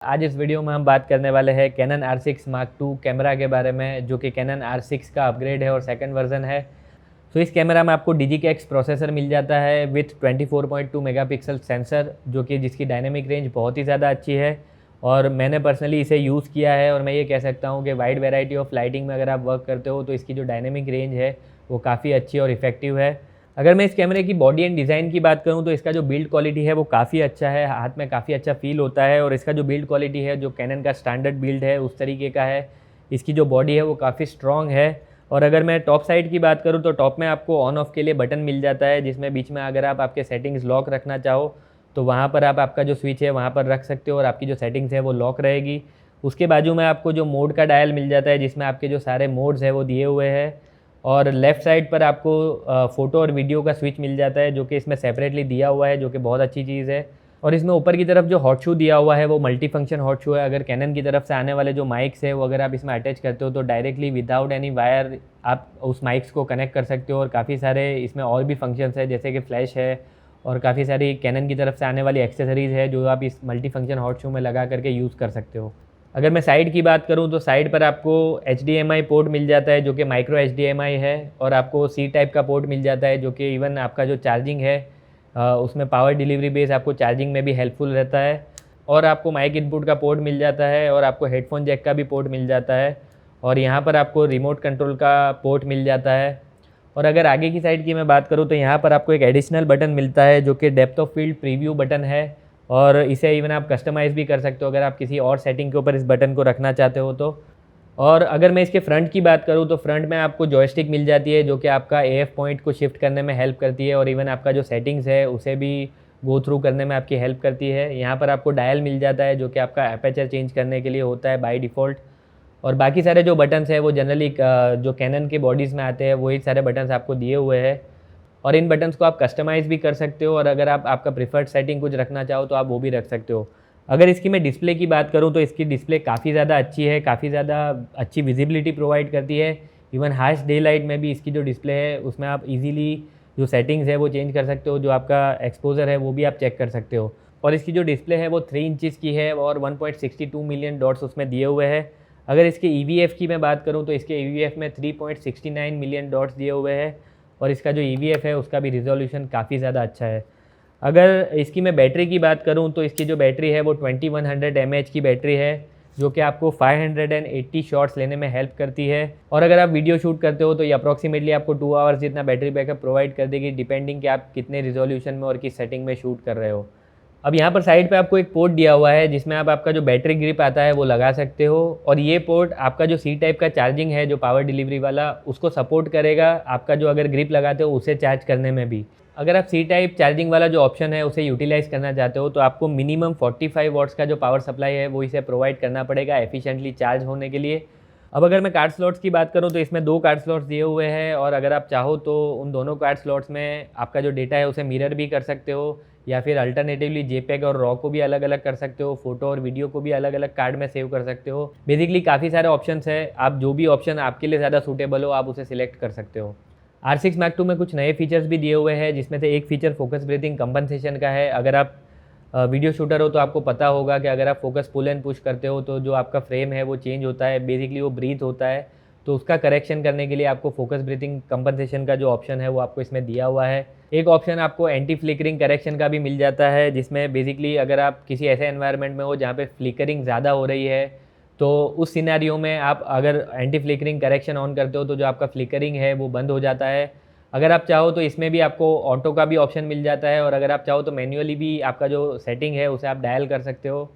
आज इस वीडियो में हम बात करने वाले हैं cannon R6 Mark II camera के बारे में, जो कि कैनन R6 का अपग्रेड है और सेकंड वर्जन है। तो इस कैमरा में आपको DigiKX प्रोसेसर मिल जाता है विथ 24.2 मेगापिक्सल सेंसर, जो कि जिसकी डायनेमिक रेंज बहुत ही ज़्यादा अच्छी है और मैंने पर्सनली इसे यूज़ किया है। और मैं ये कह सकता हूँ कि वाइड वैरायटी ऑफ लाइटिंग में अगर आप वर्क करते हो तो इसकी जो डायनेमिक रेंज है वो काफ़ी अच्छी और इफेक्टिव है। अगर मैं इस कैमरे की बॉडी एंड डिज़ाइन की बात करूँ तो इसका जो बिल्ड क्वालिटी है वो काफ़ी अच्छा है, हाथ में काफ़ी अच्छा फील होता है। और इसका जो बिल्ड क्वालिटी है, जो कैनन का स्टैंडर्ड बिल्ड है उस तरीके का है। इसकी जो बॉडी है वो काफ़ी स्ट्रॉन्ग है। और अगर मैं टॉप साइड की बात करूँ तो टॉप में आपको ऑन ऑफ के लिए बटन मिल जाता है, जिसमें बीच में अगर आप आपके सेटिंग्स लॉक रखना चाहो तो वहाँ पर आप आपका जो स्विच है वहाँ पर रख सकते हो और आपकी जो सेटिंग्स है वो लॉक रहेगी। उसके बाजू में आपको जो मोड का डायल मिल जाता है, जिसमें आपके जो सारे मोड्स है वो दिए हुए हैं। और लेफ़्ट साइड पर आपको फ़ोटो और वीडियो का स्विच मिल जाता है, जो कि इसमें सेपरेटली दिया हुआ है, जो कि बहुत अच्छी चीज़ है। और इसमें ऊपर की तरफ जो हॉट शू दिया हुआ है वो मल्टी फंक्शन हॉट शू है। अगर कैनन की तरफ से आने वाले जो माइक्स है वो अगर आप इसमें अटैच करते हो तो डायरेक्टली विदाउट एनी वायर आप उस माइक्स को कनेक्ट कर सकते हो। और काफ़ी सारे इसमें और भी फंक्शंस है, जैसे कि फ्लैश है और काफ़ी सारी कैनन की तरफ से आने वाली एक्सेसरीज़ है जो आप इस मल्टी फंक्शन हॉट शू में लगा करके यूज़ कर सकते हो। अगर मैं साइड की बात करूं तो साइड पर आपको HDMI पोर्ट मिल जाता है, जो कि माइक्रो HDMI है। और आपको C टाइप का पोर्ट मिल जाता है, जो कि इवन आपका जो चार्जिंग है उसमें पावर डिलीवरी बेस आपको चार्जिंग में भी हेल्पफुल रहता है। और आपको माइक इनपुट का पोर्ट मिल जाता है और आपको हेडफोन जैक का भी पोर्ट मिल जाता है। और यहाँ पर आपको रिमोट कंट्रोल का पोर्ट मिल जाता है। और अगर आगे की साइड की मैं बात करूँ तो यहाँ पर आपको एक एडिशनल बटन मिलता है, जो कि depth of field preview button है। और इसे इवन आप कस्टमाइज़ भी कर सकते हो अगर आप किसी और सेटिंग के ऊपर इस बटन को रखना चाहते हो तो। और अगर मैं इसके फ्रंट की बात करूँ तो फ्रंट में आपको जॉयस्टिक मिल जाती है, जो कि आपका AF पॉइंट को शिफ्ट करने में हेल्प करती है और इवन आपका जो सेटिंग्स है उसे भी गो थ्रू करने में आपकी हेल्प करती है। यहाँ पर आपको डायल मिल जाता है, जो कि आपका एपर्चर चेंज करने के लिए होता है बाय डिफ़ॉल्ट। और बाकी सारे जो बटन्स हैं वो जनरली जो कैनन के बॉडीज़ में आते हैं वही सारे बटन्स आपको दिए हुए हैं। और इन बटन्स को आप कस्टमाइज़ भी कर सकते हो और अगर आप आपका प्रिफर्ड सेटिंग कुछ रखना चाहो तो आप वो भी रख सकते हो। अगर इसकी मैं डिस्प्ले की बात करूँ तो इसकी डिस्प्ले काफ़ी ज़्यादा अच्छी है, काफ़ी ज़्यादा अच्छी विजिबिलिटी प्रोवाइड करती है। इवन हार्श डे लाइट में भी इसकी जो डिस्प्ले है उसमें आप इजीली जो सेटिंग्स है वो चेंज कर सकते हो, जो आपका एक्सपोजर है वो भी आप चेक कर सकते हो। और इसकी जो डिस्प्ले है वो 3 इंचज़ की है और 1.62 मिलियन डॉट्स उसमें दिए हुए हैं। अगर इसके EVF की मैं बात करूँ तो इसके EVF में 3.69 मिलियन डॉट्स दिए हुए हैं और इसका जो EVF है उसका भी रिजोल्यूशन काफ़ी ज़्यादा अच्छा है। अगर इसकी मैं बैटरी की बात करूँ तो इसकी जो बैटरी है वो 2100 mAh की बैटरी है, जो कि आपको 580 शॉट्स लेने में हेल्प करती है। और अगर आप वीडियो शूट करते हो तो ये अप्रॉक्सीमेटली आपको 2 आवर्स जितना बैटरी बैकअप प्रोवाइड कर देगी, डिपेंडिंग कि आप कितने रिजोल्यूशन में और किस सेटिंग में शूट कर रहे हो। अब यहाँ पर साइड पे आपको एक पोर्ट दिया हुआ है, जिसमें आप आपका जो बैटरी ग्रिप आता है वो लगा सकते हो। और ये पोर्ट आपका जो C टाइप का चार्जिंग है, जो पावर डिलीवरी वाला, उसको सपोर्ट करेगा आपका जो अगर ग्रिप लगाते हो उसे चार्ज करने में भी। अगर आप C टाइप चार्जिंग वाला जो ऑप्शन है उसे यूटिलाइज़ करना चाहते हो तो आपको मिनिमम 45 वॉट्स का जो पावर सप्लाई है वो इसे प्रोवाइड करना पड़ेगा एफिशिएंटली चार्ज होने के लिए। अब अगर मैं कार्ड स्लॉट्स की बात करूँ तो इसमें 2 कार्ड स्लॉट्स दिए हुए हैं और अगर आप चाहो तो उन दोनों कार्ड स्लॉट्स में आपका जो डेटा है उसे मिरर भी कर सकते हो, या फिर अल्टरनेटिवली JPEG और रॉ को भी अलग अलग कर सकते हो, फोटो और वीडियो को भी अलग अलग कार्ड में सेव कर सकते हो। बेसिकली काफ़ी सारे ऑप्शंस है, आप जो भी ऑप्शन आपके लिए ज़्यादा सूटेबल हो आप उसे सिलेक्ट कर सकते हो। R6 Mark II में कुछ नए फीचर्स भी दिए हुए हैं, जिसमें से एक फीचर फोकस ब्रीथिंग कंपनसेशन का है। अगर आप वीडियो शूटर हो तो आपको पता होगा कि अगर आप फोकस पुल एंड पुश करते हो तो जो आपका फ्रेम है वो चेंज होता है, बेसिकली वो ब्रीथ होता है। तो उसका करेक्शन करने के लिए आपको फोकस ब्रीथिंग कंपनसेशन का जो ऑप्शन है वो आपको इसमें दिया हुआ है। एक ऑप्शन आपको एंटी फ्लिकरिंग करेक्शन का भी मिल जाता है, जिसमें बेसिकली अगर आप किसी ऐसे एनवायरनमेंट में हो जहाँ पे फ्लिकरिंग ज़्यादा हो रही है तो उस सिनेरियो में आप अगर एंटी फ्लिकरिंग करेक्शन ऑन करते हो तो जो आपका फ्लिकरिंग है वो बंद हो जाता है। अगर आप चाहो तो इसमें भी आपको ऑटो का भी ऑप्शन मिल जाता है और अगर आप चाहो तो मैन्युअली भी आपका जो सेटिंग है उसे आप डायल कर सकते हो।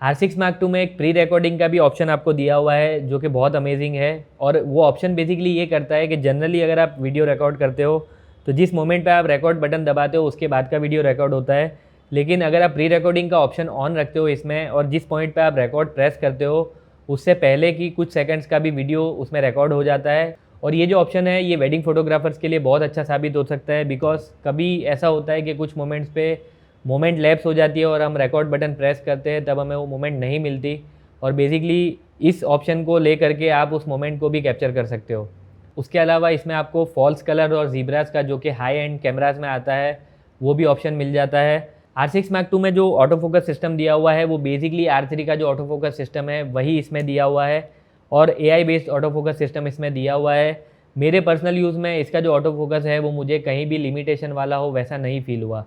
R6 Mark II में एक प्री रिकॉर्डिंग का भी ऑप्शन आपको दिया हुआ है, जो कि बहुत अमेजिंग है। और वो ऑप्शन बेसिकली ये करता है कि जनरली अगर आप वीडियो रिकॉर्ड करते हो तो जिस मोमेंट पे आप रिकॉर्ड बटन दबाते हो उसके बाद का वीडियो रिकॉर्ड होता है, लेकिन अगर आप प्री रिकॉर्डिंग का ऑप्शन ऑन रखते हो इसमें और जिस पॉइंट पे आप रिकॉर्ड प्रेस करते हो उससे पहले की कुछ सेकंड्स का भी वीडियो उसमें रिकॉर्ड हो जाता है। और ये जो ऑप्शन है ये वेडिंग फोटोग्राफर्स के लिए बहुत अच्छा साबित हो सकता है, बिकॉज कभी ऐसा होता है कि कुछ मोमेंट्स पे मोमेंट लैप्स हो जाती है और हम रिकॉर्ड बटन प्रेस करते हैं तब हमें वो मोमेंट नहीं मिलती। और बेसिकली इस ऑप्शन को ले करके आप उस मोमेंट को भी कैप्चर कर सकते हो। उसके अलावा इसमें आपको फॉल्स कलर और ज़ीब्रास का, जो कि हाई एंड कैमराज में आता है, वो भी ऑप्शन मिल जाता है। R6 Mark II में जो ऑटो फोकस सिस्टम दिया हुआ है वो बेसिकली R3 का जो ऑटो फोकस सिस्टम है वही इसमें दिया हुआ है और AI based auto focus system इसमें दिया हुआ है। मेरे पर्सनल यूज़ में इसका जो ऑटो फोकस है वो मुझे कहीं भी लिमिटेशन वाला हो वैसा नहीं फील हुआ।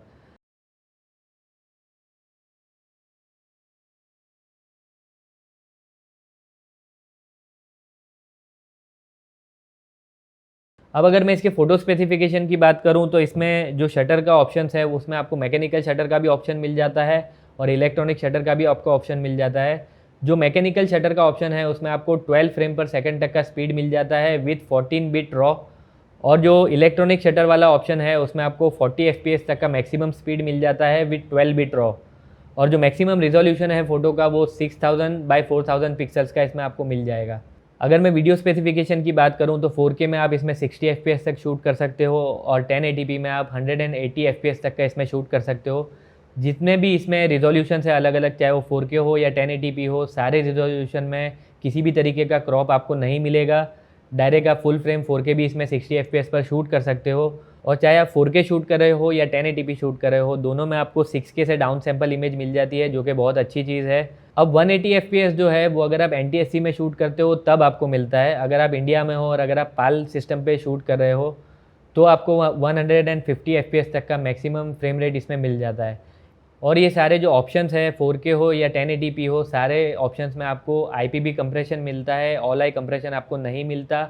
अब अगर मैं इसके फ़ोटो स्पेसिफिकेशन की बात करूँ तो इसमें जो शटर का ऑप्शंस है उसमें आपको मैकेनिकल शटर का भी ऑप्शन मिल जाता है और इलेक्ट्रॉनिक शटर का भी आपको ऑप्शन मिल जाता है। जो मैकेनिकल शटर का ऑप्शन है उसमें आपको 12 फ्रेम पर सेकंड तक का स्पीड मिल जाता है विथ 14 बिट रॉ, और जो इलेक्ट्रॉनिक शटर वाला ऑप्शन है उसमें आपको 40 FPS तक का मैक्सिमम स्पीड मिल जाता है विथ 12 बिट रॉ, और जो मैक्सिमम रिजोल्यूशन है फ़ोटो का वो 6000 बाई 4000 पिक्सल्स का इसमें आपको मिल जाएगा। अगर मैं वीडियो स्पेसिफिकेशन की बात करूं तो 4K में आप इसमें 60 FPS तक शूट कर सकते हो और 1080p में आप 180 FPS तक का इसमें शूट कर सकते हो। जितने भी इसमें रिजोल्यूशन है अलग अलग, चाहे वो 4K हो या 1080p हो, सारे रिजोल्यूशन में किसी भी तरीके का क्रॉप आपको नहीं मिलेगा। डायरेक्ट आप फुल फ्रेम 4K भी इसमें 60 FPS पर शूट कर सकते हो, और चाहे आप 4K शूट कर रहे हो या 1080p शूट कर रहे हो, दोनों में आपको 6K से डाउन सैम्पल इमेज मिल जाती है, जो कि बहुत अच्छी चीज़ है। अब 180 FPS जो है वो अगर आप NTSC में शूट करते हो तब आपको मिलता है। अगर आप इंडिया में हो और अगर आप पाल सिस्टम पे शूट कर रहे हो तो आपको 150 FPS तक का मैक्सिमम फ्रेम रेट इसमें मिल जाता है। और ये सारे जो ऑप्शंस है 4K हो या 1080p हो, सारे ऑप्शंस में आपको IPB कंप्रेशन मिलता है, ऑल आई कंप्रेशन आपको नहीं मिलता।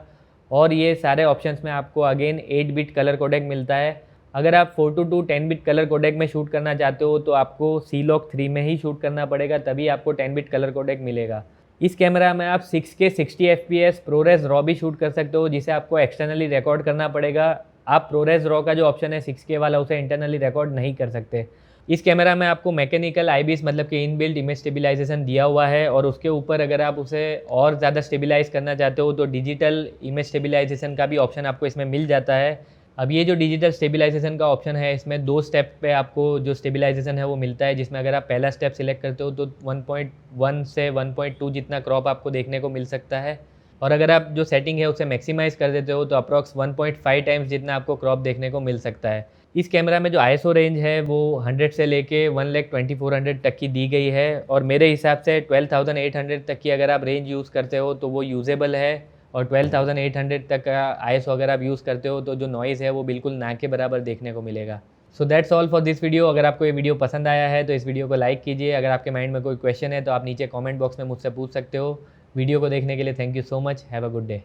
और ये सारे ऑप्शंस में आपको अगेन 8 बिट कलर कोडेक मिलता है। अगर आप 4:2 10 बिट कलर कोडेक में शूट करना चाहते हो तो आपको C-Log 3 में ही शूट करना पड़ेगा, तभी आपको 10 बिट कलर कोडेक मिलेगा। इस कैमरा में आप 6K 60 FPS प्रोरेस रॉ भी शूट कर सकते हो, जिसे आपको एक्सटर्नली रिकॉर्ड करना पड़ेगा। आप प्रोरेस रॉ का जो ऑप्शन है 6K वाला, उसे इंटरनली रिकॉर्ड नहीं कर सकते। इस कैमरा में आपको मैकेनिकल IBIS मतलब कि इनबिल्ट इमेज स्टेबलाइजेशन दिया हुआ है, और उसके ऊपर अगर आप उसे और ज़्यादा स्टेबलाइज करना चाहते हो तो डिजिटल इमेज स्टेबलाइजेशन का भी ऑप्शन आपको इसमें मिल जाता है। अब ये जो डिजिटल स्टेबलाइजेशन का ऑप्शन है इसमें 2 स्टेप पे आपको जो स्टेबलाइजेशन है वो मिलता है, जिसमें अगर आप पहला स्टेप सिलेक्ट करते हो तो 1.1 से 1.2 जितना क्रॉप आपको देखने को मिल सकता है, और अगर आप जो सेटिंग है उसे मैक्सिमाइज़ कर देते हो तो अप्रॉक्स 1.5 टाइम्स जितना आपको क्रॉप देखने को मिल सकता है। इस कैमरा में जो ISO रेंज है वो 100 से लेके 1,24,00,000 तक की दी गई है, और मेरे हिसाब से 12,800 तक की अगर आप रेंज यूज़ करते हो तो वो यूजेबल है, और 12,800 तक का ISO अगर आप यूज़ करते हो तो जो नॉइज़ है वो बिल्कुल ना के बराबर देखने को मिलेगा। So that's all for this video. अगर आपको ये वीडियो पसंद आया है तो इस वीडियो को लाइक कीजिए। अगर आपके माइंड में कोई क्वेश्चन है तो आप नीचे कमेंट बॉक्स में मुझसे पूछ सकते हो। वीडियो को देखने के लिए thank you so much. Have a good day.